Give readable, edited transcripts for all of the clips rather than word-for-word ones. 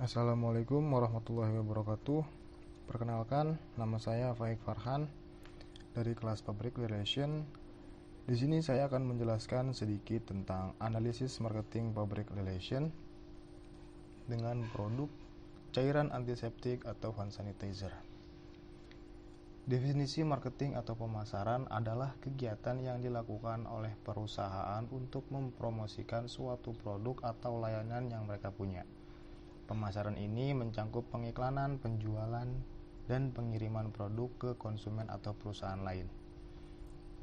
Assalamualaikum warahmatullahi wabarakatuh. Perkenalkan, nama saya Faik Farhan dari kelas Public Relation. Di sini saya akan menjelaskan sedikit tentang analisis marketing public relation dengan produk cairan antiseptik atau hand sanitizer. Definisi marketing atau pemasaran adalah kegiatan yang dilakukan oleh perusahaan untuk mempromosikan suatu produk atau layanan yang mereka punya. Pemasaran ini mencakup pengiklanan, penjualan, dan pengiriman produk ke konsumen atau perusahaan lain.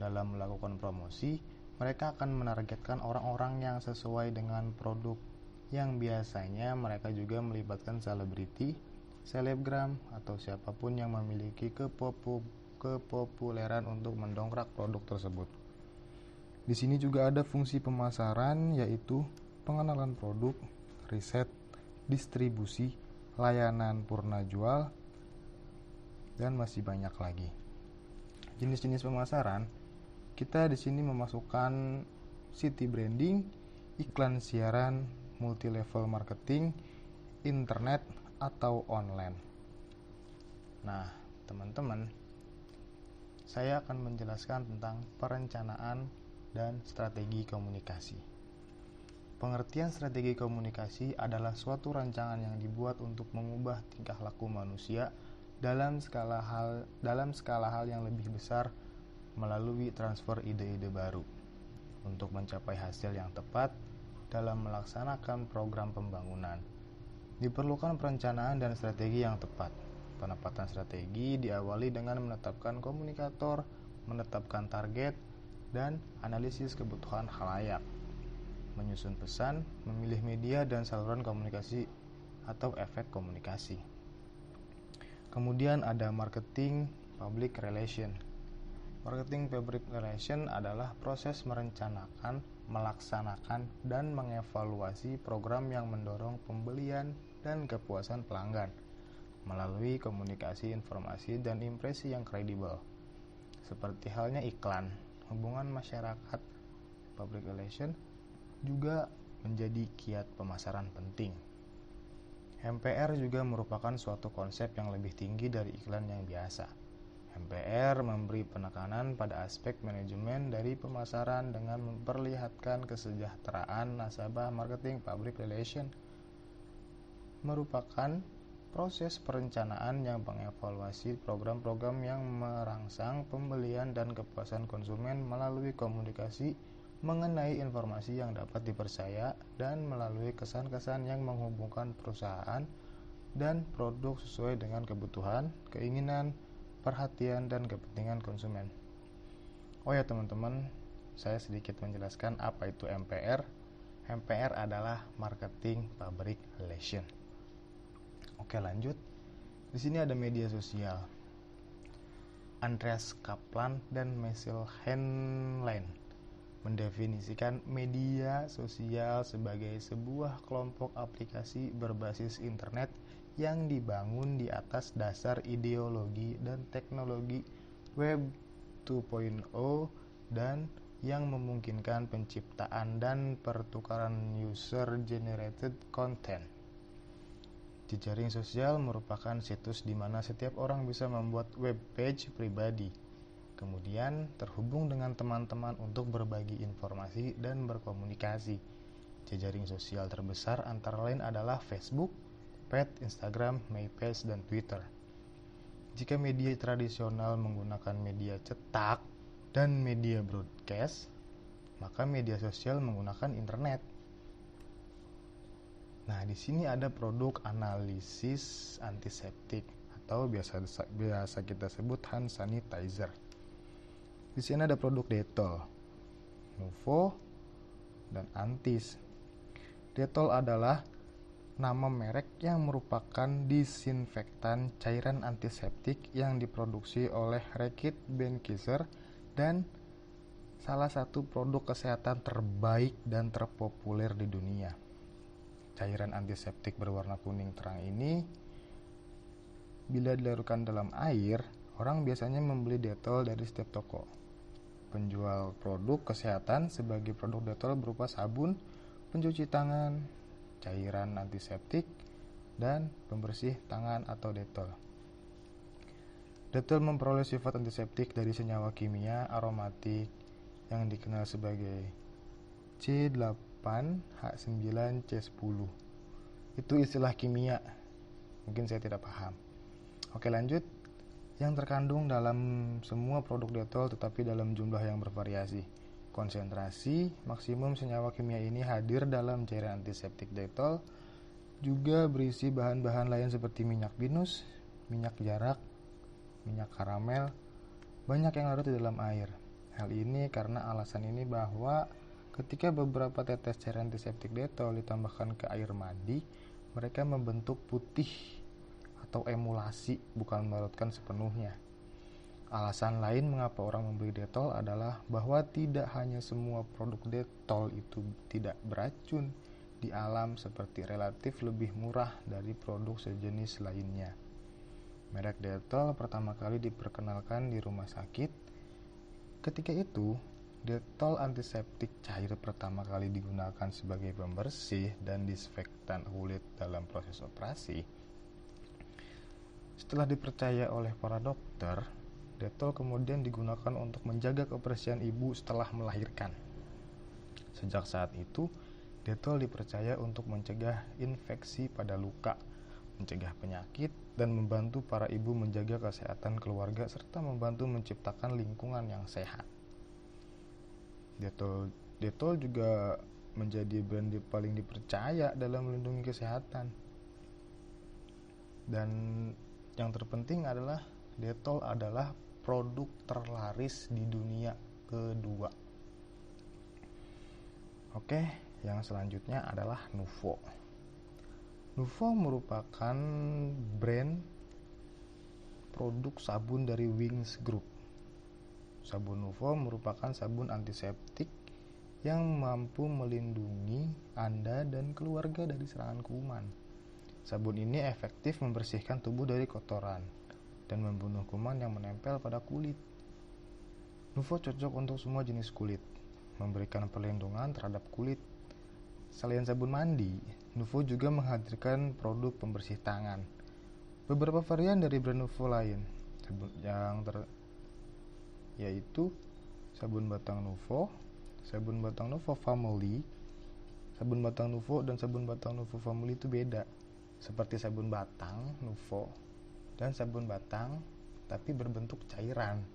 Dalam melakukan promosi, mereka akan menargetkan orang-orang yang sesuai dengan produk, yang biasanya mereka juga melibatkan selebriti, selebgram, atau siapapun yang memiliki kepopuleran untuk mendongkrak produk tersebut. Di sini juga ada fungsi pemasaran, yaitu pengenalan produk, riset, distribusi, layanan purna jual, dan masih banyak lagi. Jenis-jenis pemasaran, kita di sini memasukkan city branding, iklan siaran, multi-level marketing, internet, atau online. Nah, teman-teman, saya akan menjelaskan tentang perencanaan dan strategi komunikasi. Pengertian strategi komunikasi adalah suatu rancangan yang dibuat untuk mengubah tingkah laku manusia dalam skala hal yang lebih besar melalui transfer ide-ide baru untuk mencapai hasil yang tepat dalam melaksanakan program pembangunan. Diperlukan perencanaan dan strategi yang tepat. Penempatan strategi diawali dengan menetapkan komunikator, menetapkan target, dan analisis kebutuhan khalayak, menyusun pesan, memilih media dan saluran komunikasi atau efek komunikasi. Kemudian ada marketing public relation. Marketing public relation adalah proses merencanakan, melaksanakan, dan mengevaluasi program yang mendorong pembelian dan kepuasan pelanggan melalui komunikasi, informasi, dan impresi yang kredibel. Seperti halnya iklan, hubungan masyarakat, public relation juga menjadi kiat pemasaran penting. MPR juga merupakan suatu konsep yang lebih tinggi dari iklan yang biasa. MPR memberi penekanan pada aspek manajemen dari pemasaran dengan memperlihatkan kesejahteraan nasabah. Marketing public relation merupakan proses perencanaan yang mengevaluasi program-program yang merangsang pembelian dan kepuasan konsumen melalui komunikasi mengenai informasi yang dapat dipercaya dan melalui kesan-kesan yang menghubungkan perusahaan dan produk sesuai dengan kebutuhan, keinginan, perhatian, dan kepentingan konsumen. Oh ya teman-teman, saya sedikit menjelaskan apa itu MPR. MPR adalah Marketing Public Relation. Oke, lanjut. Di sini ada media sosial. Andreas Kaplan dan Michael Henlein mendefinisikan media sosial sebagai sebuah kelompok aplikasi berbasis internet yang dibangun di atas dasar ideologi dan teknologi Web 2.0 dan yang memungkinkan penciptaan dan pertukaran user-generated content. Jejaring sosial merupakan situs di mana setiap orang bisa membuat web page pribadi, kemudian terhubung dengan teman-teman untuk berbagi informasi dan berkomunikasi. Jejaring sosial terbesar antara lain adalah Facebook, Pet, Instagram, MySpace, dan Twitter. Jika media tradisional menggunakan media cetak dan media broadcast, maka media sosial menggunakan internet. Nah, di sini ada produk analisis antiseptik atau biasa kita sebut hand sanitizer. Di sini ada produk Dettol, Nuvo, dan Antis. Dettol adalah nama merek yang merupakan disinfektan cairan antiseptik yang diproduksi oleh Reckitt Benckiser dan salah satu produk kesehatan terbaik dan terpopuler di dunia. Cairan antiseptik berwarna kuning terang ini, bila dilarutkan dalam air, orang biasanya membeli Dettol dari setiap toko. Penjual produk kesehatan sebagai produk Dettol berupa sabun, pencuci tangan, cairan antiseptik, dan pembersih tangan atau Dettol. Dettol memperoleh sifat antiseptik dari senyawa kimia aromatik yang dikenal sebagai C8H9C10. Itu istilah kimia, mungkin saya tidak paham. Oke, lanjut. Yang terkandung dalam semua produk Dettol tetapi dalam jumlah yang bervariasi. Konsentrasi maksimum senyawa kimia ini hadir dalam cairan antiseptik Dettol, juga berisi bahan-bahan lain seperti minyak binus, minyak jarak, minyak karamel, banyak yang larut di dalam air. Hal ini karena alasan ini bahwa ketika beberapa tetes cairan antiseptik Dettol ditambahkan ke air mandi, mereka membentuk putih atau emulsi, bukan melarutkan sepenuhnya. Alasan lain mengapa orang membeli Dettol adalah bahwa tidak hanya semua produk Dettol itu tidak beracun di alam, seperti relatif lebih murah dari produk sejenis lainnya. Merek Dettol pertama kali diperkenalkan di rumah sakit. Ketika itu, Dettol antiseptik cair pertama kali digunakan sebagai pembersih dan disinfektan kulit dalam proses operasi. Setelah dipercaya oleh para dokter, Dettol kemudian digunakan untuk menjaga kebersihan ibu setelah melahirkan. Sejak saat itu, Dettol dipercaya untuk mencegah infeksi pada luka, mencegah penyakit, dan membantu para ibu menjaga kesehatan keluarga serta membantu menciptakan lingkungan yang sehat. Dettol juga menjadi brand paling dipercaya dalam melindungi kesehatan. Dan yang terpenting adalah Dettol adalah produk terlaris di dunia kedua. Oke, yang selanjutnya adalah Nuvo. Nuvo merupakan brand produk sabun dari Wings Group. Sabun Nuvo merupakan sabun antiseptik yang mampu melindungi Anda dan keluarga dari serangan kuman. Sabun ini efektif membersihkan tubuh dari kotoran dan membunuh kuman yang menempel pada kulit. Nuvo cocok untuk semua jenis kulit, memberikan perlindungan terhadap kulit. Selain sabun mandi, Nuvo juga menghadirkan produk pembersih tangan. Beberapa varian dari brand Nuvo lain yaitu sabun batang Nuvo, sabun batang Nuvo Family. Sabun batang Nuvo dan sabun batang Nuvo Family itu beda. Seperti sabun batang Nuvo dan sabun batang tapi berbentuk cairan.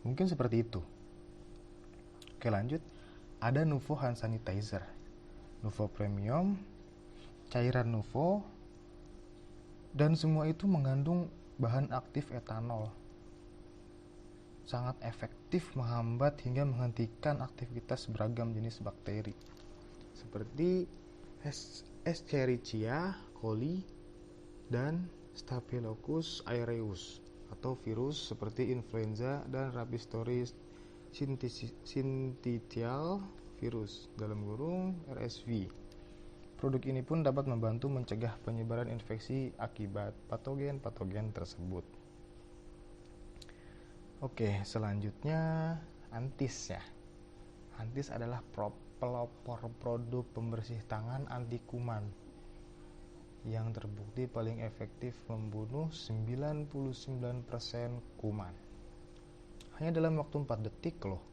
Mungkin seperti itu. Oke, lanjut. Ada Nuvo Hand Sanitizer, Nuvo Premium, cairan Nuvo, dan semua itu mengandung bahan aktif etanol. Sangat efektif menghambat hingga menghentikan aktivitas beragam jenis bakteri seperti Escherichia coli dan Staphylococcus aureus atau virus seperti influenza dan Rhabdosporosis syncytial virus (RSV). Produk ini pun dapat membantu mencegah penyebaran infeksi akibat patogen-patogen tersebut. Oke, selanjutnya Antis ya. Antis adalah pelopor produk pembersih tangan anti kuman yang terbukti paling efektif membunuh 99% kuman. Hanya dalam waktu 4 detik loh.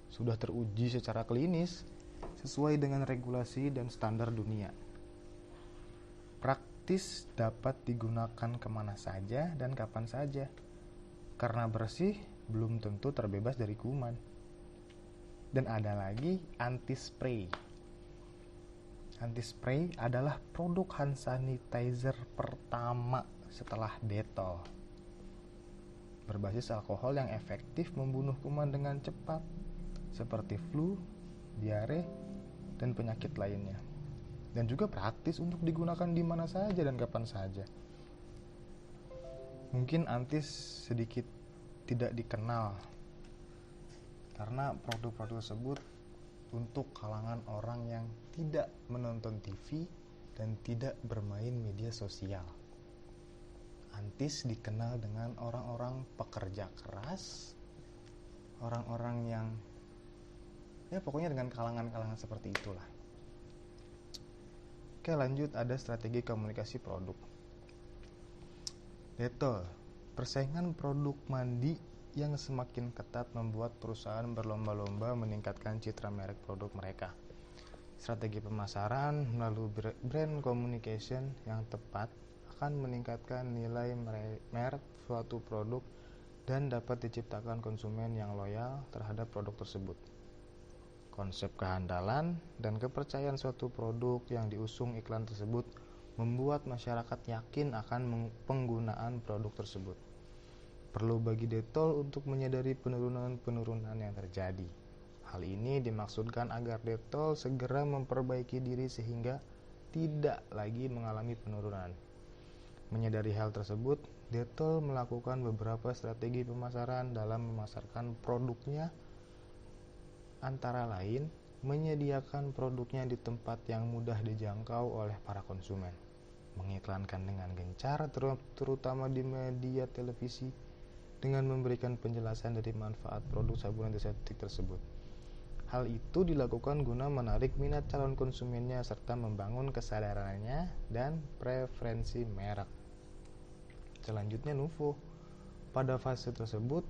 Sudah teruji secara klinis sesuai dengan regulasi dan standar dunia. Praktis dapat digunakan kemana saja dan kapan saja. Karena bersih, belum tentu terbebas dari kuman. Dan ada lagi anti-spray. Anti-spray adalah produk hand sanitizer pertama setelah Dettol. Berbasis alkohol yang efektif membunuh kuman dengan cepat, seperti flu, diare, dan penyakit lainnya. Dan juga praktis untuk digunakan di mana saja dan kapan saja. Mungkin Antis sedikit tidak dikenal karena produk-produk tersebut untuk kalangan orang yang tidak menonton TV dan tidak bermain media sosial. Antis dikenal dengan orang-orang pekerja keras, orang-orang yang pokoknya dengan kalangan-kalangan seperti itulah. Oke, lanjut, ada strategi komunikasi produk. Detol, persaingan produk mandi yang semakin ketat membuat perusahaan berlomba-lomba meningkatkan citra merek produk mereka. Strategi pemasaran melalui brand communication yang tepat akan meningkatkan nilai merek suatu produk dan dapat diciptakan konsumen yang loyal terhadap produk tersebut. Konsep kehandalan dan kepercayaan suatu produk yang diusung iklan tersebut membuat masyarakat yakin akan penggunaan produk tersebut. Perlu bagi Detol untuk menyadari penurunan yang terjadi. Hal ini dimaksudkan agar Detol segera memperbaiki diri sehingga tidak lagi mengalami penurunan. Menyadari hal tersebut, Detol melakukan beberapa strategi pemasaran dalam memasarkan produknya, antara lain menyediakan produknya di tempat yang mudah dijangkau oleh para konsumen, mengiklankan dengan gencar terutama di media televisi dengan memberikan penjelasan dari manfaat produk sabun antiseptik tersebut. Hal itu dilakukan guna menarik minat calon konsumennya serta membangun kesadarannya dan preferensi merek. Selanjutnya Nuvo. Pada fase tersebut,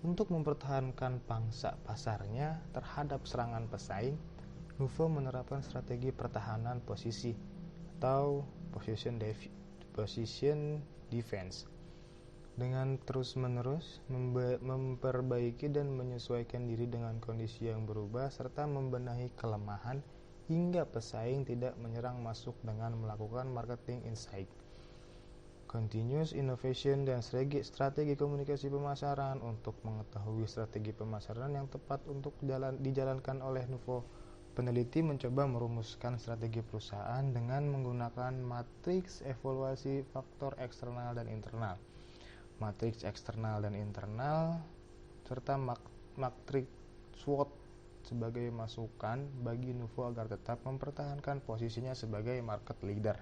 untuk mempertahankan pangsa pasarnya terhadap serangan pesaing, Nuvo menerapkan strategi pertahanan posisi atau position defense dengan terus-menerus memperbaiki dan menyesuaikan diri dengan kondisi yang berubah serta membenahi kelemahan hingga pesaing tidak menyerang masuk dengan melakukan marketing insight, continuous innovation, dan strategi komunikasi pemasaran. Untuk mengetahui strategi pemasaran yang tepat untuk dijalankan oleh Nuvo, peneliti mencoba merumuskan strategi perusahaan dengan menggunakan matriks evaluasi faktor eksternal dan internal, matriks eksternal dan internal, serta matriks SWOT sebagai masukan bagi Nuvo agar tetap mempertahankan posisinya sebagai market leader.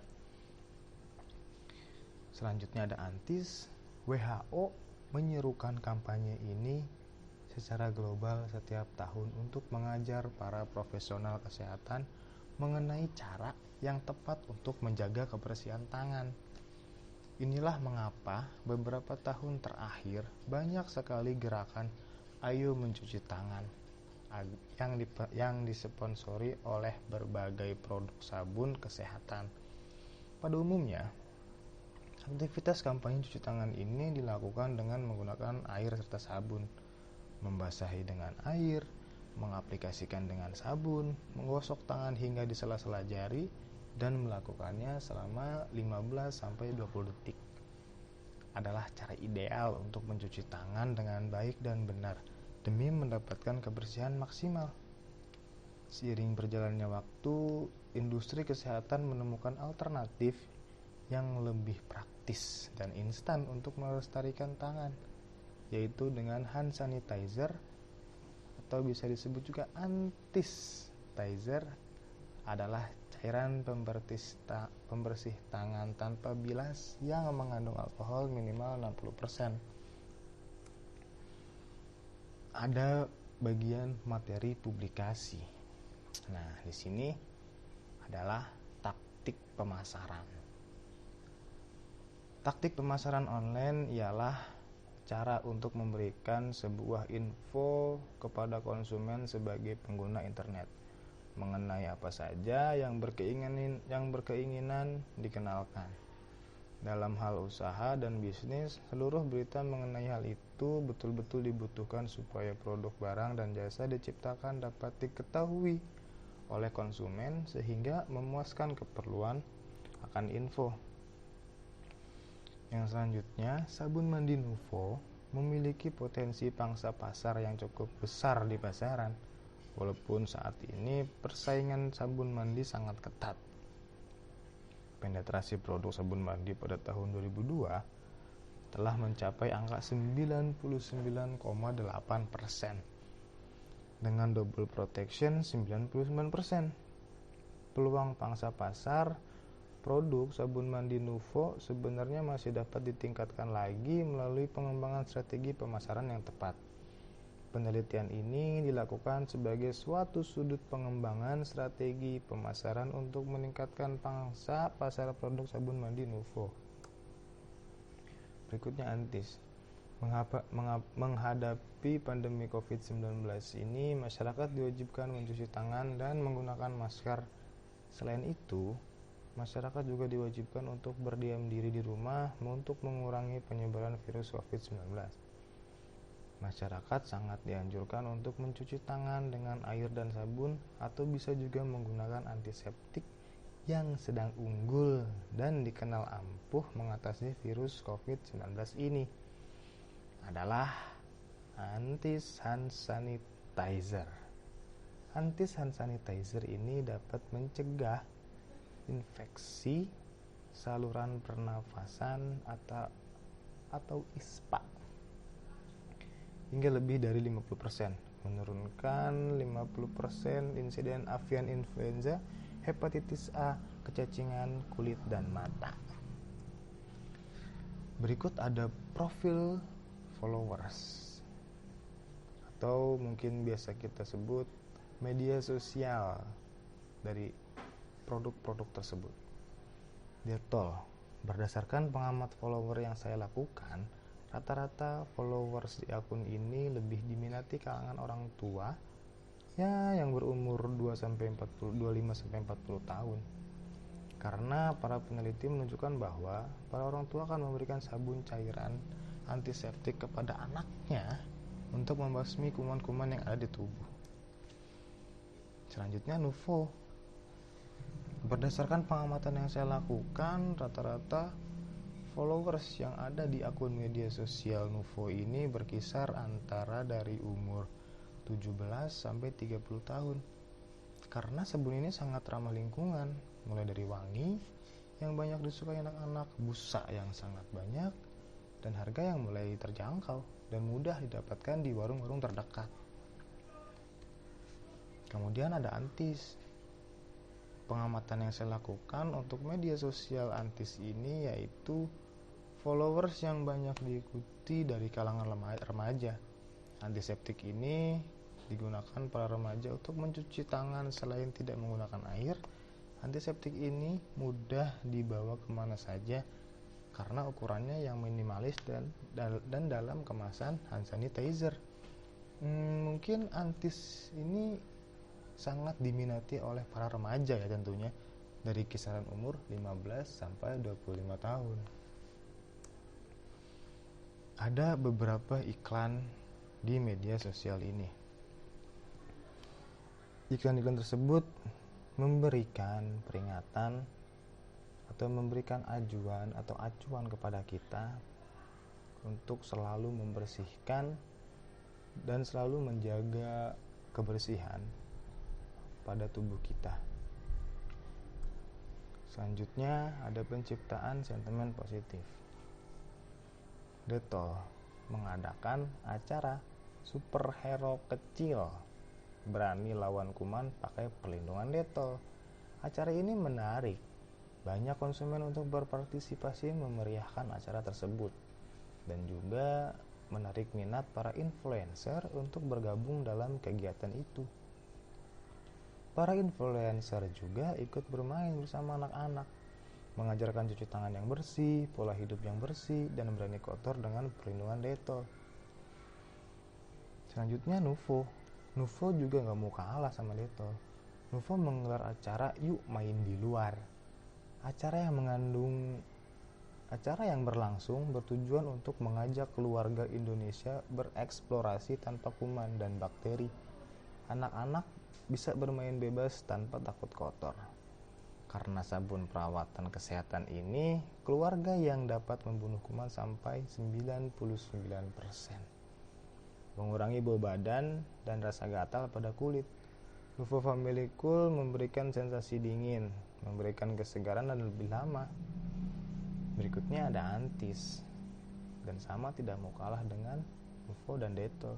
Selanjutnya ada Antis. WHO menyerukan kampanye ini secara global setiap tahun untuk mengajar para profesional kesehatan mengenai cara yang tepat untuk menjaga kebersihan tangan. Inilah mengapa beberapa tahun terakhir banyak sekali gerakan Ayo Mencuci Tangan yang disponsori oleh berbagai produk sabun kesehatan. Pada umumnya, aktivitas kampanye cuci tangan ini dilakukan dengan menggunakan air serta sabun, membasahi dengan air, mengaplikasikan dengan sabun, menggosok tangan hingga di sela-sela jari, dan melakukannya selama 15-20 detik. Adalah cara ideal untuk mencuci tangan dengan baik dan benar demi mendapatkan kebersihan maksimal. Seiring berjalannya waktu, industri kesehatan menemukan alternatif yang lebih praktis dan instan untuk melestarikan tangan, yaitu dengan hand sanitizer atau bisa disebut juga Antis-tizer, adalah cairan pembersih tangan tanpa bilas yang mengandung alkohol minimal 60%. Ada bagian materi publikasi. Nah, di sini adalah taktik pemasaran. Taktik pemasaran online ialah cara untuk memberikan sebuah info kepada konsumen sebagai pengguna internet mengenai apa saja yang berkeinginan dikenalkan. Dalam hal usaha dan bisnis, seluruh berita mengenai hal itu betul-betul dibutuhkan supaya produk, barang, dan jasa diciptakan dapat diketahui oleh konsumen sehingga memuaskan keperluan akan info. Yang selanjutnya, sabun mandi Nuvo memiliki potensi pangsa pasar yang cukup besar di pasaran. Walaupun saat ini persaingan sabun mandi sangat ketat. Penetrasi produk sabun mandi pada tahun 2002 telah mencapai angka 99,8% dengan double protection 99%. Peluang pangsa pasar produk sabun mandi Nuvo sebenarnya masih dapat ditingkatkan lagi melalui pengembangan strategi pemasaran yang tepat. Penelitian ini dilakukan sebagai suatu sudut pengembangan strategi pemasaran untuk meningkatkan pangsa pasar produk sabun mandi Nuvo. Berikutnya Antis. Menghadapi pandemi COVID-19 ini, masyarakat diwajibkan mencuci tangan dan menggunakan masker. Selain itu, masyarakat juga diwajibkan untuk berdiam diri di rumah untuk mengurangi penyebaran virus COVID-19. Masyarakat sangat dianjurkan untuk mencuci tangan dengan air dan sabun atau bisa juga menggunakan antiseptik yang sedang unggul dan dikenal ampuh mengatasi virus COVID-19 ini adalah Antis Hand Sanitizer. Antis Hand Sanitizer ini dapat mencegah infeksi saluran pernafasan atau ISPA hingga lebih dari 50%, menurunkan 50% insiden avian influenza, hepatitis A, kecacingan kulit dan mata. Berikut ada profil followers atau mungkin biasa kita sebut media sosial dari produk-produk tersebut. Detol, berdasarkan pengamat follower yang saya lakukan, rata-rata followers di akun ini lebih diminati kalangan orang tua yang berumur 25-40 tahun. Karena para peneliti menunjukkan bahwa para orang tua akan memberikan sabun cairan antiseptik kepada anaknya untuk membasmi kuman-kuman yang ada di tubuh. Selanjutnya Nuvo. Berdasarkan pengamatan yang saya lakukan, rata-rata followers yang ada di akun media sosial Nuvo ini berkisar antara dari umur 17 sampai 30 tahun. Karena sabun ini sangat ramah lingkungan, mulai dari wangi yang banyak disukai anak-anak, busa yang sangat banyak, dan harga yang mulai terjangkau dan mudah didapatkan di warung-warung terdekat. Kemudian ada Antis. Pengamatan yang saya lakukan untuk media sosial Antis ini yaitu followers yang banyak diikuti dari kalangan remaja. Antiseptik ini digunakan para remaja untuk mencuci tangan selain tidak menggunakan air. Antiseptik ini mudah dibawa kemana saja karena ukurannya yang minimalis dan dalam kemasan hand sanitizer. Mungkin Antis ini sangat diminati oleh para remaja ya tentunya, dari kisaran umur 15 sampai 25 tahun. Ada beberapa iklan di media sosial ini. Iklan-iklan tersebut memberikan peringatan atau memberikan acuan kepada kita untuk selalu membersihkan dan selalu menjaga kebersihan pada tubuh kita. Selanjutnya ada penciptaan sentimen positif. Detol mengadakan acara superhero kecil berani lawan kuman pakai perlindungan Detol. Acara ini menarik banyak konsumen untuk berpartisipasi memeriahkan acara tersebut dan juga menarik minat para influencer untuk bergabung dalam kegiatan itu. Para influencer juga ikut bermain bersama anak-anak, mengajarkan cuci tangan yang bersih, pola hidup yang bersih, dan berani kotor dengan perlindungan Detol. Selanjutnya Nuvo juga gak mau kalah sama Detol. Nuvo menggelar acara Yuk Main di Luar. Acara yang berlangsung bertujuan untuk mengajak keluarga Indonesia bereksplorasi tanpa kuman dan bakteri. Anak-anak bisa bermain bebas tanpa takut kotor. Karena sabun perawatan kesehatan ini, keluarga yang dapat membunuh kuman sampai 99%. Mengurangi bau badan dan rasa gatal pada kulit. Nuvo Family Cool memberikan sensasi dingin, memberikan kesegaran dan lebih lama. Berikutnya ada Antis, dan sama tidak mau kalah dengan Nuvo dan Detol.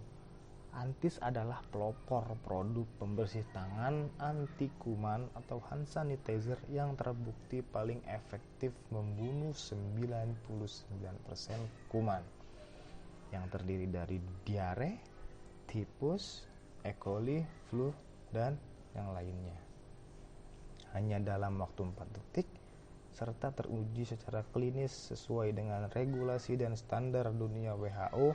Antis adalah pelopor produk pembersih tangan anti kuman atau hand sanitizer yang terbukti paling efektif membunuh 99% kuman, yang terdiri dari diare, typhus, E. coli, flu, dan yang lainnya. Hanya dalam waktu 4 detik serta teruji secara klinis sesuai dengan regulasi dan standar dunia WHO,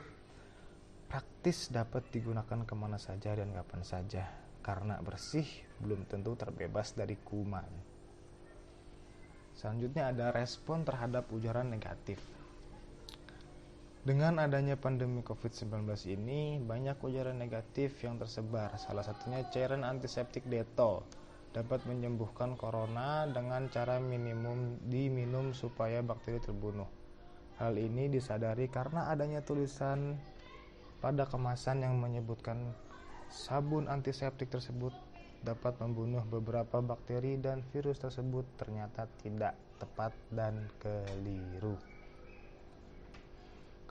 praktis dapat digunakan kemana saja dan kapan saja, karena bersih belum tentu terbebas dari kuman. Selanjutnya ada respon terhadap ujaran negatif. Dengan adanya pandemi COVID-19 ini, banyak ujaran negatif yang tersebar. Salah satunya cairan antiseptik Dettol dapat menyembuhkan corona dengan cara diminum supaya bakteri terbunuh. Hal ini disadari karena adanya tulisan pada kemasan yang menyebutkan sabun antiseptik tersebut dapat membunuh beberapa bakteri dan virus tersebut ternyata tidak tepat dan keliru.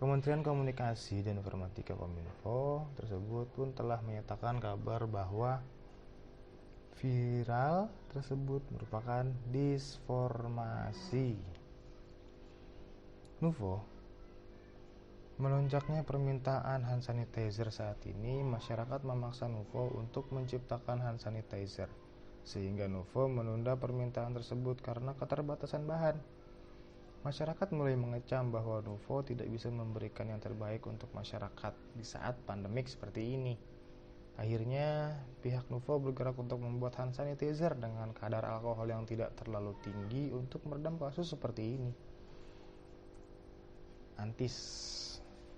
Kementerian Komunikasi dan Informatika Kominfo tersebut pun telah menyatakan kabar bahwa viral tersebut merupakan disinformasi. Nuvo, melonjaknya permintaan hand sanitizer saat ini, masyarakat memaksa Nuvo untuk menciptakan hand sanitizer, sehingga Nuvo menunda permintaan tersebut karena keterbatasan bahan. Masyarakat mulai mengecam bahwa Nuvo tidak bisa memberikan yang terbaik untuk masyarakat di saat pandemik seperti ini. Akhirnya, pihak Nuvo bergerak untuk membuat hand sanitizer dengan kadar alkohol yang tidak terlalu tinggi untuk meredam kasus seperti ini. Antis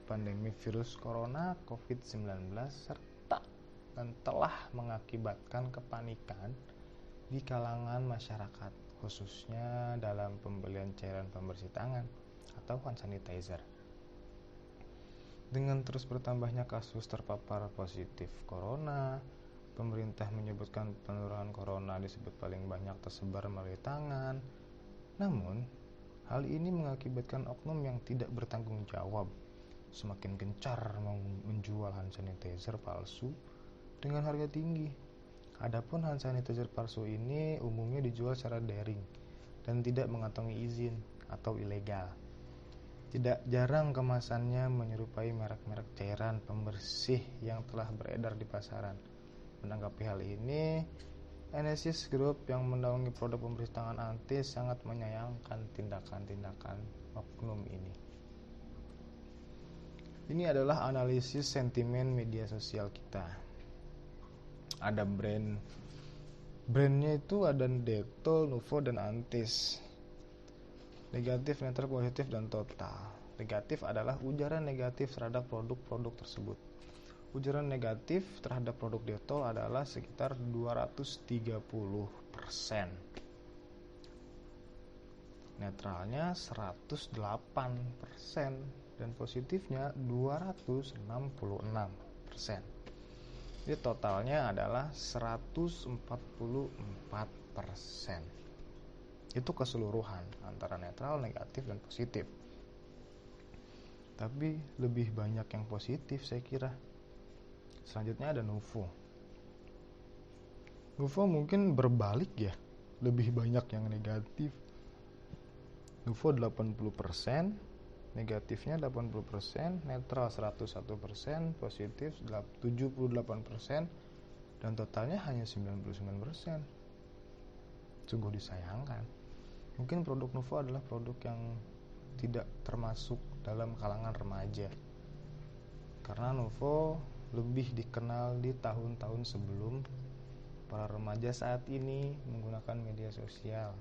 pandemi virus corona COVID-19 serta dan telah mengakibatkan kepanikan di kalangan masyarakat, khususnya dalam pembelian cairan pembersih tangan atau hand sanitizer. Dengan terus bertambahnya kasus terpapar positif corona, pemerintah menyebutkan penurunan corona disebut paling banyak tersebar melalui tangan. Namun, hal ini mengakibatkan oknum yang tidak bertanggung jawab semakin gencar menjual hand sanitizer palsu dengan harga tinggi. Adapun hand sanitizer palsu ini umumnya dijual secara daring dan tidak mengantongi izin atau ilegal. Tidak jarang kemasannya menyerupai merek-merek cairan pembersih yang telah beredar di pasaran. Menanggapi hal ini, Enesis Group yang menaungi produk pembersih tangan Antis sangat menyayangkan tindakan-tindakan oknum ini. Ini adalah analisis sentimen media sosial kita. Ada brandnya itu ada Dettol, Nuvo, dan Antis. Negatif, netral, positif, dan total. Negatif adalah ujaran negatif terhadap produk-produk tersebut. Ujaran negatif terhadap produk Dettol adalah sekitar 230%. Netralnya 108% dan positifnya 266%. Jadi totalnya adalah 144%. Itu keseluruhan antara netral, negatif, dan positif. Tapi lebih banyak yang positif saya kira. Selanjutnya ada Nuvo. Nuvo mungkin berbalik ya, lebih banyak yang negatif. Nuvo 80%, negatifnya 80%, netral 101%, positif 78%, dan totalnya hanya 99%. Sungguh disayangkan. Mungkin produk Nuvo adalah produk yang tidak termasuk dalam kalangan remaja, karena Nuvo lebih dikenal di tahun-tahun sebelum para remaja saat ini menggunakan media sosial.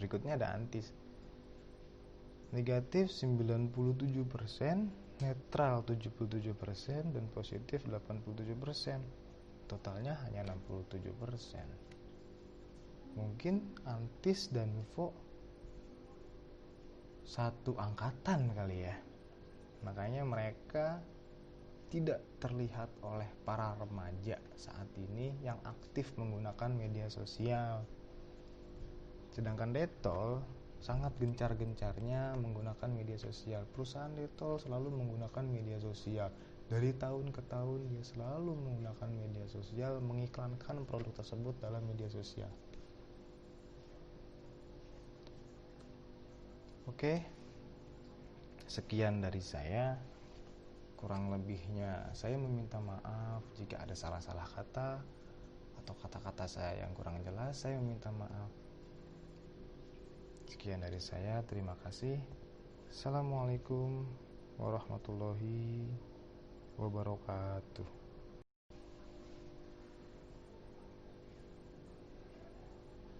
Berikutnya ada Antis. Negatif 97%, netral 77%, dan positif 87%. Totalnya hanya 67%. Mungkin Antis dan Nuvo satu angkatan kali ya. Makanya mereka tidak terlihat oleh para remaja saat ini yang aktif menggunakan media sosial. Sedangkan Dettol sangat gencar-gencarnya menggunakan media sosial. Perusahaan Dettol selalu menggunakan media sosial. Dari tahun ke tahun dia selalu menggunakan media sosial, mengiklankan produk tersebut dalam media sosial. Oke, sekian dari saya. Kurang lebihnya saya meminta maaf jika ada salah-salah kata atau kata-kata saya yang kurang jelas. Saya meminta maaf. Sekian dari saya, terima kasih. Assalamualaikum warahmatullahi wabarakatuh.